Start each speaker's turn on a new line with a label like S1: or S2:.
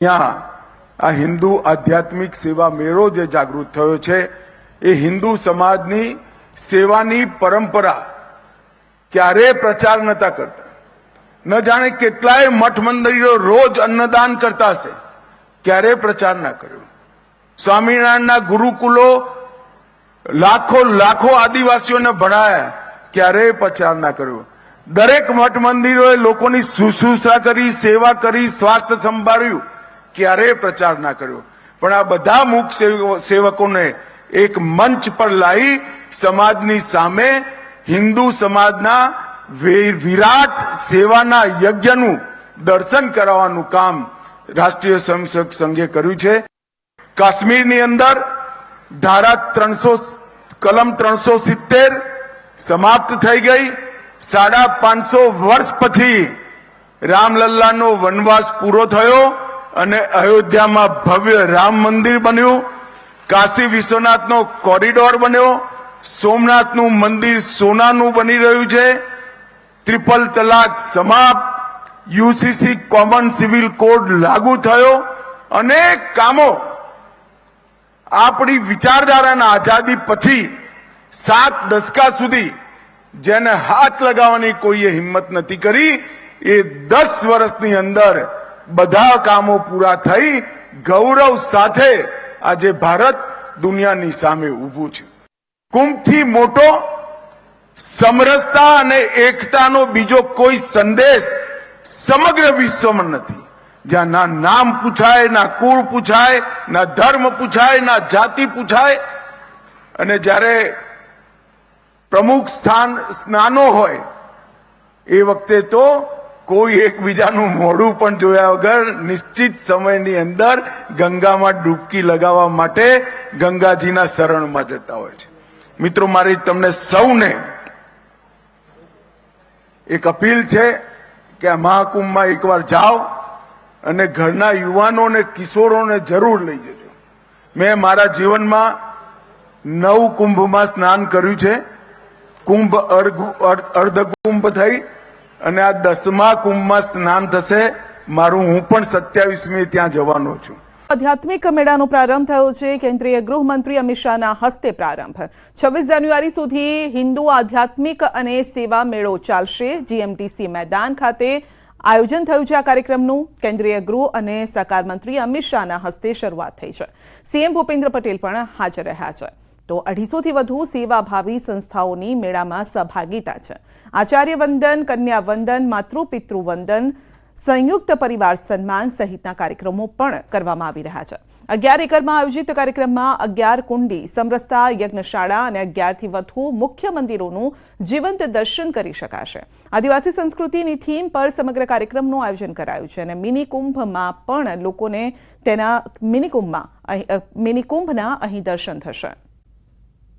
S1: यहाँ आ हिंदू आध्यात्मिक सेवा मेळो जे जागृत थयो छे ए हिंदू समाजनी सेवानी परंपरा क्यारे प्रचार नता करता। न जाने केटलाय मठ मंदिरो रोज अन्नदान करता हशे, क्यारे प्रचार ना कर्यो। स्वामीनारायणना गुरुकुलो लाखों लाखों आदिवासीओने भणाया, क्यारे प्रचार ना कर्यो। दरेक मठ मंदिरोए लोकोनी शुश्रूषा करी, सेवा करी, स्वास्थ्य संभाळ्યું, क्यारे प्रचार ना कर्यो। पण आ बधा मूक सेवकोने एक मंच पर लाई समाजनी सामे हिंदू समाजना विराट सेवाना यज्ञનું દર્શન કરાવવાનું કામ રાષ્ટ્રીય સ્વયંસેવક સંઘે કર્યું છે। કાશ્મીરની અંદર ધારા 300 કલમ 370 સમાપ્ત થઈ ગઈ। 550 વર્ષ પછી રામલલ્લાનો વનવાસ પૂરો થયો અને અયોધ્યામાં ભવ્ય રામ મંદિર બન્યું। કાશી વિશ્વનાથનો કોરિડોર બન્યો। સોમનાથનું મંદિર સોનાનું બની રહ્યું છે। ट्रिपल तलाक समाप्त, यूसीसी कॉमन सिविल कोड लागू थयो। अनेक कामों आपणी विचारधाराना आजादी पछी 7 दशका सुधी जेने हाथ लगाववानी कोईए हिम्मत नथी करी, ए 10 वर्षनी अंदर बधा कामों पूरा थई गौरव साथे आजे भारत दुनियानी सामे ऊभुं छे। कुंभथी मोटो समरसता અને એકતાનો બીજો કોઈ સંદેશ સમગ્ર વિશ્વમાં નથી। જ્યાં ના નામ પૂછાય, ના કુળ પૂછાય, ના ધર્મ પૂછાય, ના જાતિ પૂછાય। અને જ્યારે પ્રમુખ સ્નાનો હોય એ વખતે તો કોઈ એકબીજાનું મોઢું પણ જોયા વગર નિશ્ચિત સમયની અંદર ગંગામાં ડૂબકી લગાવવા માટે ગંગાજીના શરણમાં જતા હોય છે। મિત્રો, મારી તમને સૌને एक अपील है कि आ महाकुंभ में एक बार जाओ और घरना युवानों ने किशोरों ने जरूर लई जजो। मैं मारा जीवन में 9 कुंभ में स्नान कर्यु छे। कुंभ अर्धकुंभ थई अने आ 10मा कुंभ में स्नान थशे। मारू हूँ पण 27મી त्यां जवानो छुं।
S2: आध्यात्मिक मेळानो प्रारंभ थयो छे। केंद्रीय गृहमंत्री अमित शाहना हस्ते प्रारंभ। 26 जान्युआरी सुधी हिंदू आध्यात्मिक अने सेवा मेळो चालशे। जीएमटीसी मैदान खाते आयोजन थयुं छे। आ कार्यक्रमनुं केंद्रीय गृह अने सहकार मंत्री अमित शाहना हस्ते शरूआत थई छे। सीएम भूपेन्द्र पटेल पण हाजर रह्या छे। तो 250 थी वधु सेवाभावी संस्थाओनी मेळामां सहभागिता छे। आचार्य वंदन, कन्या वंदन, मातृ-पितृ वंदन, संयुक्त परिवार सन्मान सहितना कार्यक्रमों पण करवामां आवी रह्या छे। 11 एकरमां आयोजित कार्यक्रममां 11 कुंडी, समरसता यज्ञशाळा अने 11 थी वधु मुख्य मंदिरोनुं जीवंत दर्शन करी शकाशे। आदिवासी संस्कृतिनी थीम पर समग्र कार्यक्रमनुं आयोजन करायुं छे अने मिनी कुंभमां पण लोकोने तेना मिनी कुंभना અહીં દર્શન થશે।